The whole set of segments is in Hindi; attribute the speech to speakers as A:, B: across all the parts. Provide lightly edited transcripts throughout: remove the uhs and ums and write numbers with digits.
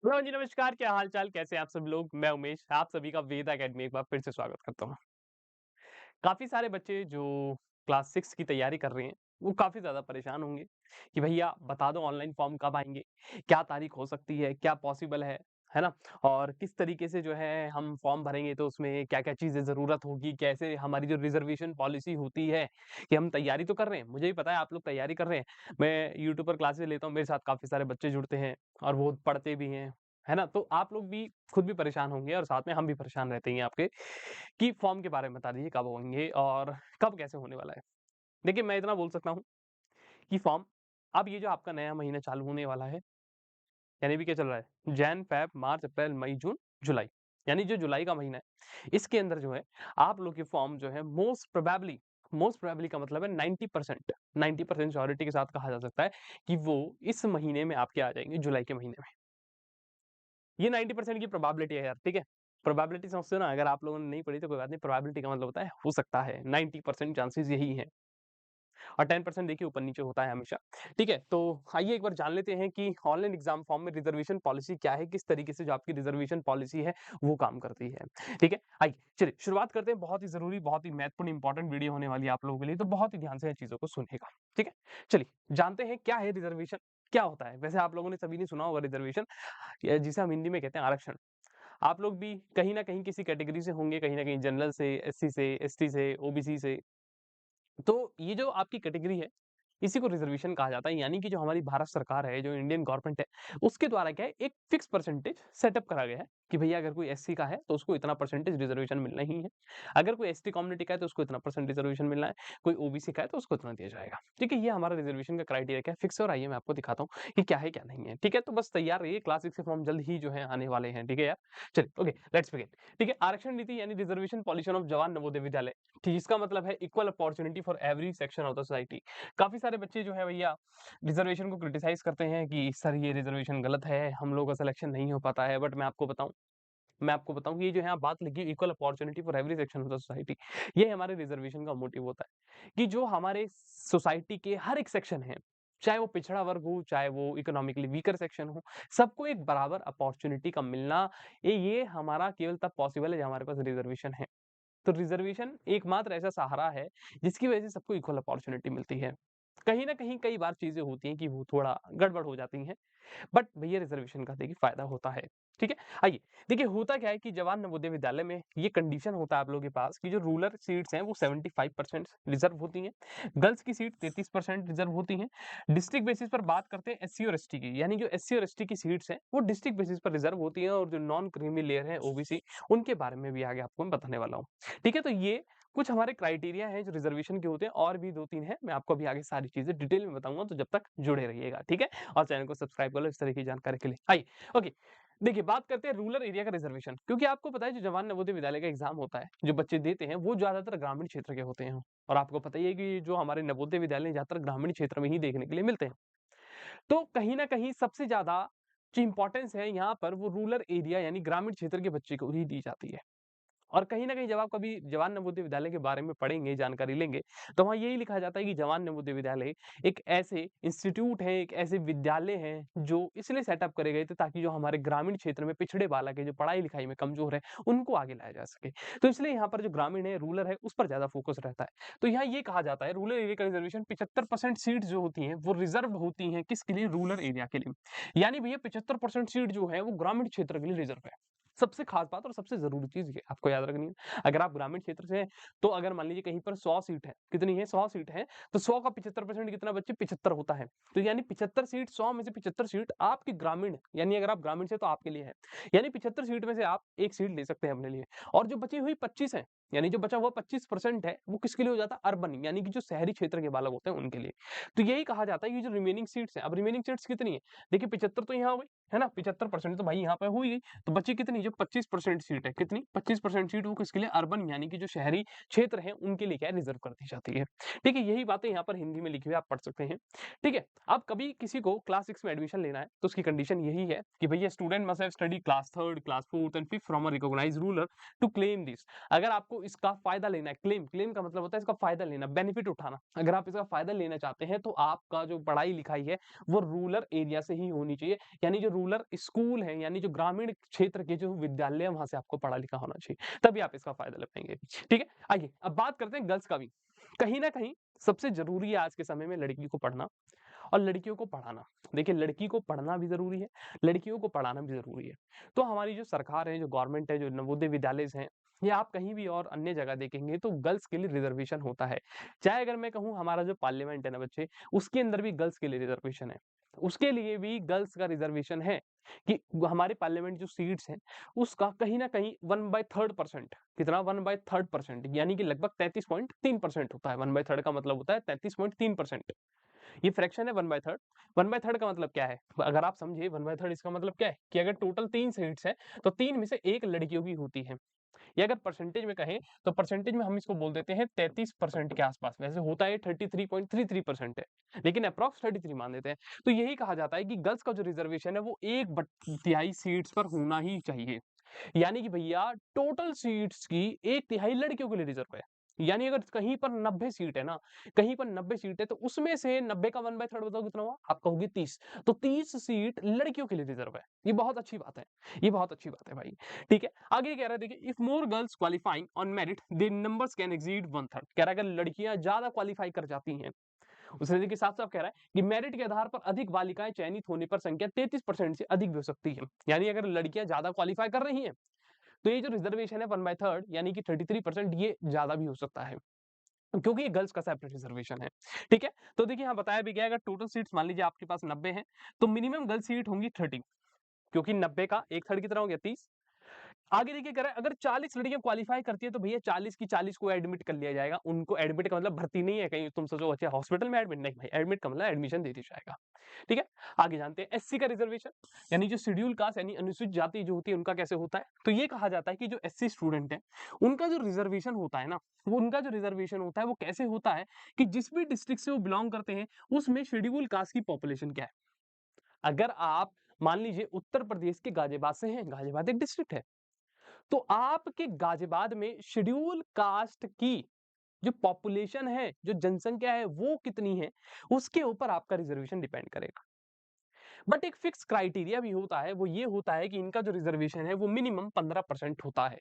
A: हेलो जी, नमस्कार। क्या हाल चाल, कैसे हैं आप सब लोग? मैं उमेश, आप सभी का वेद एकेडमी एक बार फिर से स्वागत करता हूँ। काफी सारे बच्चे जो क्लास 6 की तैयारी कर रहे हैं, वो काफी ज्यादा परेशान होंगे कि भैया बता दो ऑनलाइन फॉर्म कब आएंगे, क्या तारीख हो सकती है, क्या पॉसिबल है ना? और किस तरीके से जो है हम फॉर्म भरेंगे तो उसमें क्या-क्या चीजें जरूरत होगी, कैसे हमारी जो रिजर्वेशन पॉलिसी होती है कि हम तैयारी तो कर रहे हैं, मुझे भी पता है आप लोग तैयारी कर रहे हैं। मैं यूट्यूब पर क्लासेस लेता हूँ, मेरे साथ काफी सारे बच्चे जुड़ते हैं और वो पढ़ते भी हैं, है ना? तो आप लोग भी खुद भी परेशान होंगे और साथ में हम भी परेशान रहते हैं आपके कि फॉर्म के बारे में बता दीजिए कब होंगे और कब कैसे होने वाला है। देखिए, मैं इतना बोल सकता हूँ कि फॉर्म अब ये जो आपका नया महीना चालू होने वाला है, यानी भी क्या चल रहा है? जैन, फ़ेब, मार्च, अप्रैल, मई, जून, जुलाई। यानी जो जुलाई का महीना है, इसके अंदर जो है आप लोग के फॉर्म जो है मोस्ट प्रोबेबली का मतलब है 90% श्योरिटी के साथ कहा जा सकता है कि वो इस महीने में आपके आ जाएँगे, जुलाई के महीने में। ये 90% की प्रोबेबिलिटी है यार, ठीक है? प्रोबेबिलिटी समझते हो ना? अगर आप लोगों ने नहीं पढ़ी तो कोई बात नहीं, प्रोबेबिलिटी का मतलब होता है हो सकता है, 90% चांसेस यही हैं। और 10% देखिए ऊपर-नीचे होता है हमेशा। ठीक है? तो आइए एक बार जान लेते हैं कि ऑनलाइन एग्ज़ाम फॉर्म में रिज़र्वेशन पॉलिसी क्या है? किस तरीके से जो आपकी रिज़र्वेशन पॉलिसी है, वो काम करती है। ठीक है? आइए चलिए शुरुआत करते हैं। बहुत ही ज़रूरी, बहुत ही महत्वपूर्ण इम्पोर्टेंट वीडियो होने वाली है आप लोगों के लिए, तो बहुत ही ध्यान से इन चीज़ों को सुनिएगा। ठीक है? चलिए जानते हैं क्या है रिज़र्वेशन? क्या होता है? वैसे आप लोगों ने सभी ने सुना होगा रिज़र्वेशन, जिसे हम हिंदी में कहते हैं आरक्षण। आप लोग भी कहीं न कहीं किसी कैटेगरी से होंगे, कहीं न कहीं जनरल से, एससी से, एसटी से, ओबीसी से। तो ये जो आपकी कैटेगरी है, इसी को रिज़र्वेशन कहा जाता है। यानी कि जो हमारी भारत सरकार है, जो इंडियन गवर्नमेंट है, उसके द्वारा क्या है, एक फिक्स परसेंटेज सेटअप करा गया है कि भैया अगर कोई एससी का है, तो उसको इतना परसेंटेज रिज़र्वेशन मिलना ही है। अगर कोई एसटी कम्युनिटी का है, तो उसको इतना परसेंट रिज़र्वेशन मिलना है। कोई ओबीसी का है, तो उसको इतना दिया जाएगा। ठीक है? ये हमारा रिज़र्वेशन का क्राइटेरिया क्या है, फिक्स है और आइए मैं आपको दिखाता हूँ कि क्या है, क्या नहीं है। ठीक है? तो बस तैयार रहिए, क्लास 6 के फॉर्म जल्द ही जो है आने वाले हैं। ठीक है यार? चलिए, ओके, लेट्स बिगिन। ठीक है? आरक्षण नीति यानी reservation policy of Jawahar Navodaya Vidyalaya, ठीक, जिसका मतलब है equal opportunity for every section of the society. काफ़ी सारे बच्चे जो है भैया रिज़र्वेशन को क्रिटिसाइज़ करते हैं कि सर ये रिज़र्वेशन गलत है, हम लोगों का सिलेक्शन नहीं हो पाता है। बट मैं आपको बताऊँ कि ये जो है बात लिखी equal opportunity for every section of the society, ये हमारे रिज़र्वेशन का मोटिव होता है कि जो हमारे सोसाइटी के हर एक सेक्शन है, चाहे वो पिछड़ा वर्ग हो, चाहे वो इकोनॉमिकली वीकर सेक्शन हो, सबको एक बराबर अपॉर्च्युनिटी का मिलना, ये हमारा केवल तब पॉसिबल है जब हमारे पास रिज़र्वेशन है। तो रिज़र्वेशन एकमात्र ऐसा सहारा है जिसकी वजह से सबको इक्वल अपॉर्च्युनिटी मिलती है। कहीं न कहीं कई बार चीज़ें होती हैं कि वो थोड़ा गड़बड़ हो जाती हैं। बट भैया रिजर्वेशन का देखिए फ़ायदा होता है। ठीक है? आइए, देखिए होता क्या है कि जवाहर नवोदय विद्यालय में ये कंडीशन होता है आप लोगों के पास कि जो रूरल सीट्स हैं वो 75% रिज़र्व होती हैं। गर्ल्स की सीट 33% रिज़र्व होती हैं। डिस्ट्रिक्ट बेसिस पर बात करते हैं एससी और एसटी की, यानी जो एससी और एसटी की सीट्स हैं वो डिस्ट्रिक्ट बेसिस पर रिज़र्व होती हैं और जो नॉन क्रीमी लेयर है ओबीसी, उनके बारे में भी आगे आपको मैं बताने वाला हूँ। ठीक है? तो ये कुछ हमारे क्राइटेरिया हैं जो रिजर्वेशन के होते हैं, और भी 2-3 हैं। मैं आपको अभी आगे सारी चीज़ें डिटेल में बताऊँगा, तो जब तक जुड़े रहिएगा। ठीक है? और चैनल को सब्सक्राइब कर लो इस तरह की जानकारी के लिए। आइए, ओके, देखिए बात करते हैं रूरल एरिया का रिजर्वेशन, क्योंकि आपको पता है जो जवाहर नवोदय विद्यालय का एग्ज़ाम होता है, जो बच्चे देते हैं वो ज़्यादातर ग्रामीण क्षेत्र के होते हैं। और आपको पता ही है कि जो हमारे नवोदय विद्यालय ज़्यादातर ग्रामीण क्षेत्र में ही देखने के लिए मिलते हैं। तो कहीं न कहीं सबसे ज़्यादा जो इम्पोर्टेंस है यहाँ पर वो रूरल एरिया यानी ग्रामीण क्षेत्र के बच्चे को ही दी जाती है। और कहीं न कहीं जब आप कभी जवाहर नवोदय विद्यालय के बारे में पढ़ेंगे, जानकारी लेंगे, तो वहाँ यही लिखा जाता है कि जवाहर नवोदय विद्यालय एक ऐसे इंस्टीट्यूट है, एक ऐसे विद्यालय हैं, जो इसलिए सेटअप करे गए थे ताकि जो हमारे ग्रामीण क्षेत्र में पिछड़े बालक हैं, जो पढ़ाई-लिखाई में कमज़ोर हैं, उनको आगे लाया जा सके। तो इसलिए यहाँ पर जो ग्रामीण है, रूरल है, उस पर ज़्यादा फ़ोकस रहता है। तो यहाँ ये कहा जाता है रूरल एरिया का रिज़र्वेशन 75% सीट्स जो होती हैं, वो रिज़र्व्ड होती हैं किसके लिए? रूरल एरिया के लिए। यानी भैया 75% सीट जो है, वो ग्रामीण क्षेत्र के लिए रिज़र्व है। सबसे खास बात और सबसे ज़रूरी चीज़ ये आपको याद रखनी है। अगर आप ग्रामीण क्षेत्र से हैं, तो अगर मान लीजिए कहीं पर 100 सीट है, कितनी है? 100 सीट है, तो 100 का 75% कितना बच्चे? 75 होता है। तो यानी 75 सीट, 100 में से 75 सीट आपकी ग्रामीण, यानी अगर आप ग्रामीण से तो आपके लिए है। यानी 75 सीट में से आप 1 सीट ले सकते हैं अपने लिए। और जो बची हुई 25 है, यानी जो बचा हुआ 25% है, वो किसके लिए हो जाता है? अर्बन, यानी कि जो शहरी क्षेत्र के बालक होते हैं उनके लिए। तो यही कहा जाता है, ये जो रिमेनिंग सीट्स हैं, अब रिमेनिंग सीट्स कितनी है? देखिए 75 तो यहाँ हो गई, है ना? 75% तो भाई यहाँ पे हो ही गई। तो बची कितनी? जो 25% सीट है, कितनी? 25% सीट वो किसके लिए? अर्बन, यानी कि जो शहरी क्षेत्र हैं उनके लिए क्या है? रिजर्व कर दी जाती है। ठीक है? यही बातें यहाँ पर हिंदी में लिखी हुई आप पढ़ सकते हैं। ठीक है? अब कभी किसी को क्लास 6 में एडमिशन लेना है, तो उसकी कंडीशन यही है कि भैया student must have study class 3rd, class 4th and 5th from a recognised ruler to claim this. अगर आपको इसका फ़ायदा लेना है, क्लेम का मतलब होता है इसका फ़ायदा लेना, बेनिफिट उठाना। अगर आप इसका फ़ायदा लेना चाहते हैं, तो आपका जो पढ़ाई-लिखाई है, वो रूरल एरिया से ही होनी चाहिए। यानी जो रूरल स्कूल हैं, यानी जो ग्रामीण क्षेत्र के जो विद्यालय हैं, वहाँ से आपको पढ़ा-लिखा होना चाहिए। तभी आप इसका फ़ायदा ले पाएँगे। ठीक है? आइए, अब बात करते हैं गर्ल्स का भी। कहीं न कहीं सबसे ज़रूरी है आज के समय में लड़की को पढ़ना और लड़कियों को पढ़ाना। देखिए, लड़की को पढ़ना भी ज़रूरी है, लड़कियों को पढ़ाना भी ज़रूरी है। तो हमारी जो सरकार है, जो गवर्नमेंट है, जो नवोदय विद्यालय हैं, या आप कहीं भी और अन्य जगह देखेंगे तो गर्ल्स के लिए रिज़र्वेशन होता है। चाहे अगर मैं कहूँ हमारा जो पार्लियामेंट है ना बच्चे, उसके अंदर भी गर्ल्स के लिए रिज़र्वेशन है। उसके लिए भी गर्ल्स का रिज़र्वेशन है कि हमारे पार्लियामेंट जो सीट्स हैं, उसका कहीं न कहीं 1/3% कितना 1/3% यानी कि लगभग 33.3% होता है। 1/3 का मतलब होता है 33.3%। ये फ्रैक्शन है 1/3। 1/3 का मतलब क्या है? अगर आप समझिए 1/3 इसका मतलब क्या है कि अगर टोटल 3 सीट्स हैं, तो 3 में से 1 लड़कियों की होती है। या अगर परसेंटेज में कहें, तो परसेंटेज में हम इसको बोल देते हैं 33% के आस-पास। वैसे होता है 33.33% है, लेकिन एप्रॉक्स 33 मान लेते हैं। तो यही कहा जाता है कि गर्ल्स का जो रिजर्वेशन है, वो 1/3 सीट्स पर होना ही चाहिए। यानी कि भैया टोटल सीट्स की 1/3 लड़कियों के लिए रिजर्व है। यानी अगर कहीं पर 90 सीट है ना, कहीं पर 90 सीट है तो उसमें से 90 का 1/3 बताओ कितना हुआ? आप कहोगे 30। तो 30 सीट लड़कियों के लिए रिजर्व है। ये बहुत अच्छी बात है। ये बहुत अच्छी बात है भाई। ठीक है? आगे कह रहा है देखिए if more girls qualifying on merit their numbers can exceed 1/3। कह रहा है अगर लड़कियां ज्यादा क्वालीफाई कर जाती हैं, उसने देखिए साफ-साफ कह रहा है कि मेरिट के आधार पर अधिक बालिकाएं चयनित होने पर संख्या 33% से अधिक भी हो सकती है। यानी अगर लड़कियां ज्यादा क्वालीफाई कर रही हैं, तो ये जो रिजर्वेशन है 1/3 यानी कि 33% ये ज्यादा भी हो सकता है। क्योंकि ये गर्ल्स का सेपरेट रिजर्वेशन है। ठीक है? तो देखिए यहाँ बताया भी गया है अगर टोटल सीट्स मान लीजिए आपके पास 90 हैं, तो मिनिमम गर्ल्स सीट होंगी 30 क्योंकि 90 का 1/3 कितना हो गया 30। आगे देखिए कह रहा है अगर 40 लड़कियां क्वालीफाई करती है तो भैया 40 की 40 को एडमिट कर लिया जाएगा। उनको एडमिट का मतलब भर्ती नहीं है कहीं तुम सोचो अच्छा हॉस्पिटल में एडमिट नहीं भाई एडमिट का मतलब एडमिशन दे दिया जाएगा। ठीक है? आगे जानते हैं एससी का रिजर्वेशन यानी जो शेड्यूल कास्ट यानी अनुसूचित जाति जो होती है उनका कैसे होता है? तो ये कहा जाता है कि जो एससी स्टूडेंट है उनका जो रिजर्वेशन होता है ना वो उनका जो रिजर्वेशन होता है वो कैसे होता है कि जिस भी डिस्ट्रिक्ट से वो बिलोंग करते हैं उसमें शेड्यूल कास्ट की पॉपुलेशन क्या है। अगर आप मान लीजिए उत्तर प्रदेश के गाजियाबाद से हैं, गाजियाबाद एक डिस्ट्रिक्ट है, तो आपके गाजियाबाद में शेड्यूल कास्ट की जो पॉपुलेशन है, जो जनसंख्या है वो कितनी है, उसके ऊपर आपका रिजर्वेशन डिपेंड करेगा। बट एक फिक्स क्राइटेरिया भी होता है, वो ये होता है कि इनका जो रिजर्वेशन है वो मिनिमम 15% होता है।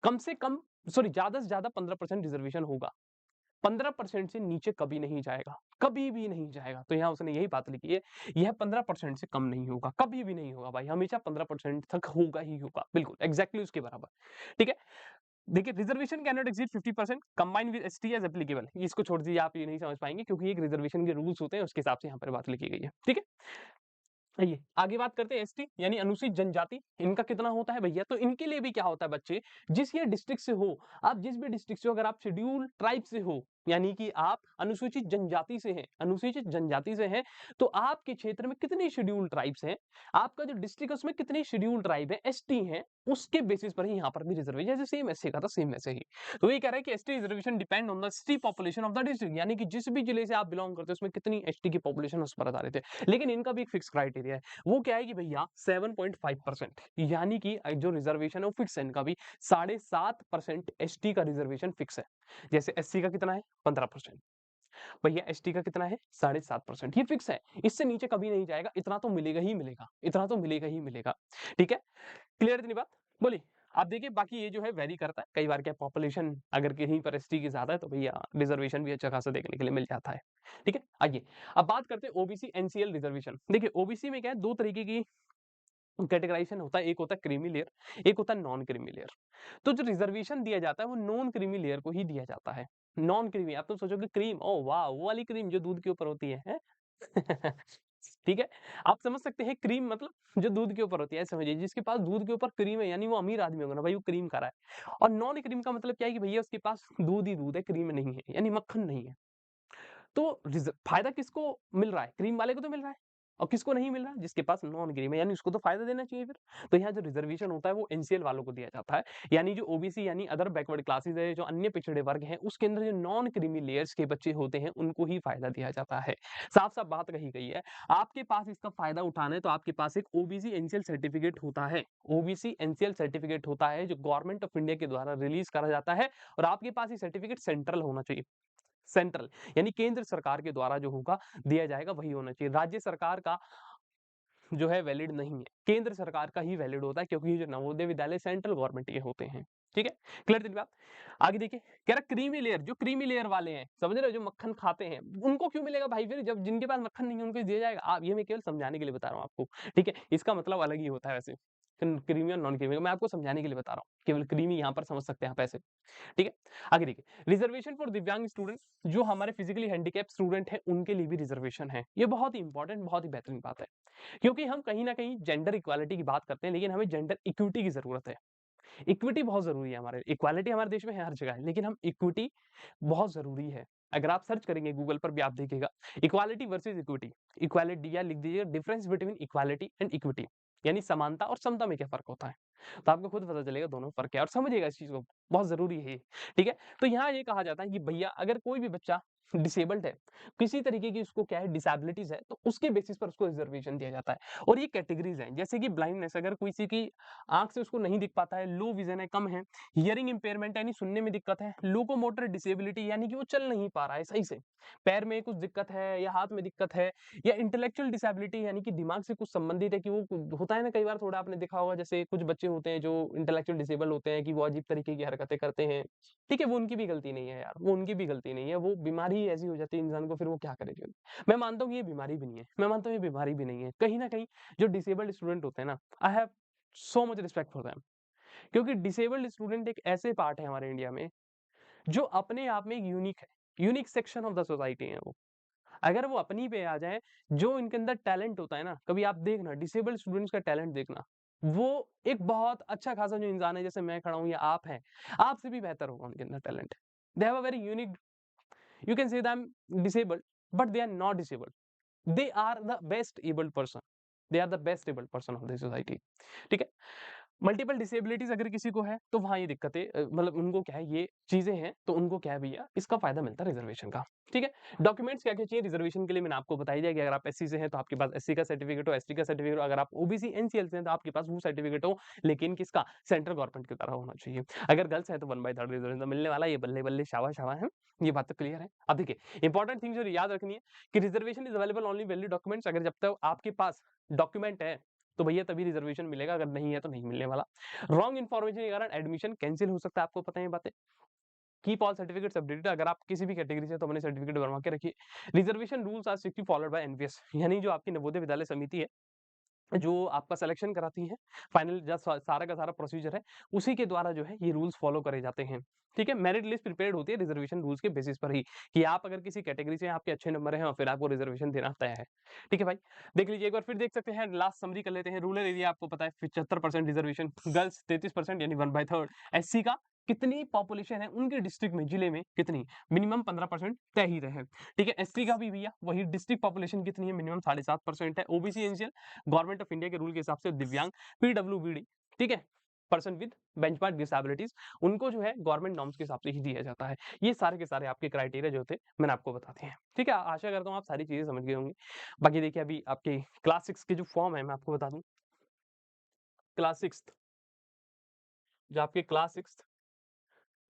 A: कम से कम सॉरी ज्यादा से ज्यादा 15% रिजर्वेशन होगा। 15% से नीचे कभी नहीं जाएगा, कभी भी नहीं जाएगा। तो यहाँ उसने यही बात लिखी है, यह 15% से कम नहीं होगा, कभी भी नहीं होगा भाई, हमेशा 15% तक होगा ही होगा, बिल्कुल एग्जैक्टली उसके बराबर। ठीक है? देखिए reservation can not exceed 50% combined with ST as applicable. इसको छोड़ दीजिए, आप ये नहीं समझ पाएंगे क्योंकि एक रिजर्वेशन के रूल्स होते हैं, उसके हिसाब से यहाँ पर बात लिखी गई है। ठीक है? आइए आगे बात करते हैं एसटी यानी अनुसूचित जनजाति। इनका कितना होता है भैया? तो इनके लिए भी क्या होता है बच्चे, जिस ये डिस्ट्रिक्ट से हो, आप जिस भी डिस्ट्रिक्ट से हो, अगर आप शेड्यूल ट्राइब से हो यानी कि आप अनुसूचित जनजाति से हैं, अनुसूचित जनजाति से हैं, तो आपके क्षेत्र में कितने शेड्यूल ट्राइब्स हैं, आपका जो डिस्ट्रिक्ट है उसमें कितने शेड्यूल ट्राइब है, एसटी हैं, उसके बेसिस पर ही यहाँ पर भी रिजर्वेशन, जैसे सेम एससी का था सेम वैसे ही। तो ये कह रहा है कि ST reservation depend on the ST population of the district, यानी कि जिस भी जिले से आप बिलोंग करते हैं उसमें कितनी एसटी की पॉपुलेशन उस पर आधारित है। लेकिन इनका भी एक फिक्स क्राइटेरिया है, वो क्या है कि भैया 7.5% यानी कि जो रिजर्वेशन है वो फिक्स है इनका भी। 7.5% एसटी का रिजर्वेशन फिक्स है। जैसे एससी का कितना है 15%, भैया एसटी का कितना है 7.5%, ये फिक्स है। इससे नीचे कभी नहीं जाएगा, इतना तो मिलेगा ही मिलेगा, इतना तो मिलेगा ही मिलेगा। ठीक है? क्लियर इतनी बात? बोलिए। आप देखिए बाकी ये जो है वेरी करता है, कई बार क्या पॉपुलेशन अगर कहीं पर एसटी की ज्यादा है तो भैया रिजर्वेशन भी अच्छा खासा देखने के लिए मिल जाता है। ठीक है? आइए अब बात करते हैं ओबीसी एनसीएल रिजर्वेशन। देखिए ओबीसी में क्या है, दो तरीके की कैटेगराइजेशन होता है, एक होता है क्रीमी लेयर, एक होता है नॉन क्रीमी लेयर। तो जो रिजर्वेशन दिया जाता है वो नॉन क्रीमी लेयर को ही दिया जाता है। नॉन क्रीमी, आप तो सोचोगे क्रीम, ओ वाह वो वाली क्रीम जो दूध के ऊपर होती है? ठीक है? आप समझ सकते हैं क्रीम मतलब जो दूध के ऊपर होती है, ऐसे समझिए जिसके पास दूध के ऊपर क्रीम है यानी वो अमीर आदमी होगा ना भाई, वो क्रीम खा रहा है। और नॉन क्रीम का मतलब क्या है कि भैया उसके पास दूध ही दूध है, क्रीम नहीं है, यानी मक्खन नहीं है। तो फायदा किसको मिल रहा है? क्रीम वाले को तो मिल रहा है। और किसको नहीं मिल रहा? जिसके पास नॉन क्रीमी, यानी उसको तो फ़ायदा देना चाहिए फिर। तो यहाँ जो रिज़र्वेशन होता है वो एनसीएल वालों को दिया जाता है। यानी जो ओबीसी यानी अदर बैकवर्ड क्लासेस है, जो अन्य पिछड़े वर्ग हैं, उसके अंदर जो नॉन क्रीमी लेयर्स के बच्चे होते हैं, उनको ही फ़ायदा दिया जाता है। साफ-साफ बात कही गई है। आपके पास इसका फ़ायदा उठाना है तो आपके पास एक ओबीसी एनसीएल सर्टिफिकेट होता है। ओबीसी एनसीएल सर्टिफिकेट होता है जो गवर्नमेंट ऑफ इंडिया के द्वारा रिलीज़ करा जाता है और आपके पास ये सर्टिफिकेट सेंट्रल होना चाहिए। सेंट्रल यानी केंद्र सरकार के द्वारा जो होगा दिया जाएगा वही होना चाहिए। राज्य सरकार का जो है वैलिड नहीं है, केंद्र सरकार का ही वैलिड होता है क्योंकि ये जो नवोदय विद्यालय सेंट्रल गवर्नमेंट के होते हैं। ठीक है? क्लियर थी बात? आगे देखिए, कह रहा क्रीमी लेयर, जो क्रीमी लेयर वाले हैं, समझ रहे हो जो मक्खन खाते हैं, उनको क्यों मिलेगा भाई फिर जब जिनके पास मक्खन नहीं है उनको दिया जाएगा? आप ये मैं केवल समझाने के लिए बता रहा हूँ आपको। ठीक है? इसका मतलब अलग ही होता है वैसे। क्रीमी और नॉन क्रीमी मैं आपको समझाने के लिए बता रहा हूँ। केवल क्रीमी यहाँ पर समझ सकते हैं आप ऐसे। ठीक है? आगे देखिए, रिजर्वेशन फॉर दिव्यांग स्टूडेंट, जो हमारे फिजिकली हैंडिकैप्ड स्टूडेंट हैं उनके लिए भी रिजर्वेशन है। ये बहुत ही इंपॉर्टेंट, बहुत ही बेहतरीन बात है। क्योंकि हम कहीं न कहीं जेंडर इक्वालिटी की बात करते हैं, लेकिन हमें जेंडर इक्विटी की ज़रूरत है। इक्विटी बहुत ज़रूरी है हमारे, इक्वालिटी हमारे देश में है हर जगह है, लेकिन हम इक्विटी बहुत ज़रूरी है। अगर आप सर्च करेंगे गूगल पर भी आप देखिएगा, इक्वालिटी वर्सेस इक्विटी, इक्वालिटी या लिख दीजिए difference between equality and equity, यानी समानता और समता में क्या फ़र्क होता है। तो आपको खुद पता चलेगा दोनों में फ़र्क क्या है और समझिएगा इस चीज़ को, बहुत ज़रूरी है ये, ठीक है? तो यहाँ ये कहा जाता है कि भैया अगर कोई भी बच्चा डिसेबल्ड है, किसी तरीके की उसको क्या है डिसेबिलिटीज़ है, तो उसके बेसिस पर उसको रिज़र्वेशन दिया जाता है और ये कैटेगरीज़ हैं, जैसे कि ब्लाइंडनेस, अगर किसी की आँख से उसको नहीं दिख पाता है, लो विज़न है, कम है, हियरिंग इम्पेयरमेंट यानी सुनने में दिक्कत है, लोकोमोटर डिसेबिलिटी यानी कि वो चल नहीं पा रहा है सही से, पैर में कुछ दिक्कत है या हाथ में दिक्कत है, या इंटेलेक्चुअल डिसेबिलिटी यानी कि दिमाग से कुछ संबंधित है कि वो होता है ना, कई बार थोड़ा आपने देखा होगा जैसे कुछ बच्चे होते हैं जो इंटेलेक्चुअल डिसेबल होते हैं कि वो अजीब तरीके की हरकतें करते हैं। ठीक है, वो उनकी भी गलती नहीं है यार, वो उनकी भी गलती नहीं है, वो बीमारी ही ऐसी हो जाती है इंसान को, फिर वो क्या करे जीवन में। मैं मानता हूँ कि ये बीमारी भी नहीं है, मैं मानता हूँ ये बीमारी भी नहीं है। कहीं न कहीं जो डिसेबल्ड स्टूडेंट होते हैं ना, I have so much respect for them, क्योंकि डिसेबल्ड स्टूडेंट एक ऐसे पार्ट है हमारे इंडिया में जो अपने आप में एक यूनिक है, unique section of the society है वो। अगर वो अपनी पे आ जाए, जो इनके अंदर टैलेंट होता है ना, कभी आप देखना डिसेबल्ड स्टूडेंट्स का टैलेंट देखना, वो एक बहुत अच्छा खासा जो इंसान है, जैसे मैं खड़ा हूँ या आप हैं, आपसे भी बेहतर होगा उनके अंदर talent. They have a very unique, you can say them disabled, but they are not disabled, they are the best abled person, they are the best abled person of the society। ठीक है? मल्टीपल डिसेबिलिटीज अगर किसी को है तो वहाँ ये दिक्कतें मतलब उनको क्या है, ये चीजें हैं तो उनको क्या है भैया, इसका फायदा मिलता है रिजर्वेशन का। ठीक है? डॉक्यूमेंट्स क्या क्या चाहिए रिजर्वेशन के लिए मैंने आपको बताई दिया कि अगर आप एससी से हैं तो आपके पास एससी का सर्टिफिकेट हो, एसटी का सर्टिफिकेट हो, अगर आप ओबीसी एनसीएल से हैं तो आपके पास वो सर्टिफिकेट हो, लेकिन किसका, सेंट्रल गवर्नमेंट की तरह होना चाहिए। अगर गर्ल्स है तो 1/3 रिजर्वेशन मिलने वाला, ये बल्ले बल्ले शाबाश शाबाश है, ये बात तो क्लियर है। अब देखिए, इंपॉर्टेंट थिंग जो याद रखनी है कि reservation is available only valid documents, अगर जब तक आपके पास डॉक्यूमेंट है तो भैया तभी रिजर्वेशन मिलेगा, अगर नहीं है तो नहीं मिलने वाला। रॉन्ग इन्फॉर्मेशन के कारण एडमिशन कैंसिल हो सकता है, आपको पता है ये बातें। कीप ऑल सर्टिफिकेट्स अपडेटेड, अगर आप किसी भी कैटेगरी से हैं तो अपने सर्टिफिकेट बनवा के रखिए। Reservation rules are strictly followed by NVS, यानी जो आपकी नवोदय विद्यालय समिति है, जो आपका सिलेक्शन कराती है, फाइनल जब सारा का सारा प्रोसीजर है, उसी के द्वारा जो है ये रूल्स फॉलो करे जाते हैं। ठीक है? मेरिट लिस्ट प्रिपेयर्ड होती है रिजर्वेशन रूल्स के बेसिस पर ही, कि आप अगर किसी कैटेगरी से हैं, आपके अच्छे नंबर हैं और फिर आपको रिजर्वेशन देना तय है। ठीक है भाई? देख लीजिए एक बार फिर देख सकते हैं, लास्ट समरी कर लेते हैं। रूरल एरिया आपको पता है 75% रिजर्वेशन, गर्ल्स 33% यानी 1/3, एससी का कितनी पॉपुलेशन है उनके डिस्ट्रिक्ट में, जिले में कितनी, मिनिमम 15% तय ही रहे। ठीक है? एसटी का भी भैया वही डिस्ट्रिक्ट पॉपुलेशन कितनी है, मिनिमम 7.5% है। OBC NCL government of India के रूल के हिसाब से दिव्यांग, पीडब्ल्यूबीडी, ठीक है, पर्सन विद बेंचमार्क डिसेबिलिटीज, उनको जो है गवर्नमेंट नॉर्म्स के हिसाब से ही दिया जाता है। ये सारे के सारे आपके क्राइटेरिया जो थे मैंने आपको बता दिए हैं। ठीक है? आशा करता हूँ आप सारी चीजें समझ गए होंगे। बाकी देखिए अभी आपके क्लास 6 के जो फॉर्म है मैं आपको बता दूं, क्लास 6, जो आपके class 6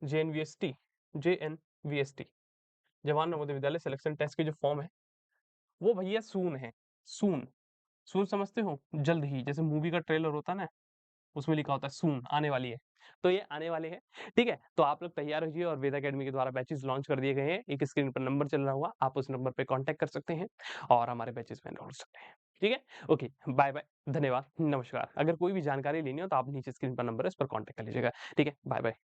A: जेएनवीएसटी, जेएनवीएसटी, Jawahar Navodaya Vidyalaya selection test के जो फॉर्म है वो भैया सून है। सून, सून समझते हो, जल्द ही, जैसे मूवी का ट्रेलर होता है ना, उसमें लिखा होता है सून, आने वाली है। तो ये आने वाले हैं। ठीक है? तो आप लोग तैयार होइए और वेद अकेडमी के द्वारा बैचेस लॉन्च कर दिए गए हैं। एक स्क्रीन पर नंबर चल रहा होगा, आप उस नंबर पे कांटेक्ट कर सकते हैं और हमारे बैचेस में एनरोल हो सकते हैं। ठीक है? ओके, बाय बाय, धन्यवाद, नमस्कार। अगर कोई भी जानकारी लेनी हो तो आप नीचे स्क्रीन पर नंबर है, इस पर कांटेक्ट कर लीजिएगा। ठीक है? Bye bye.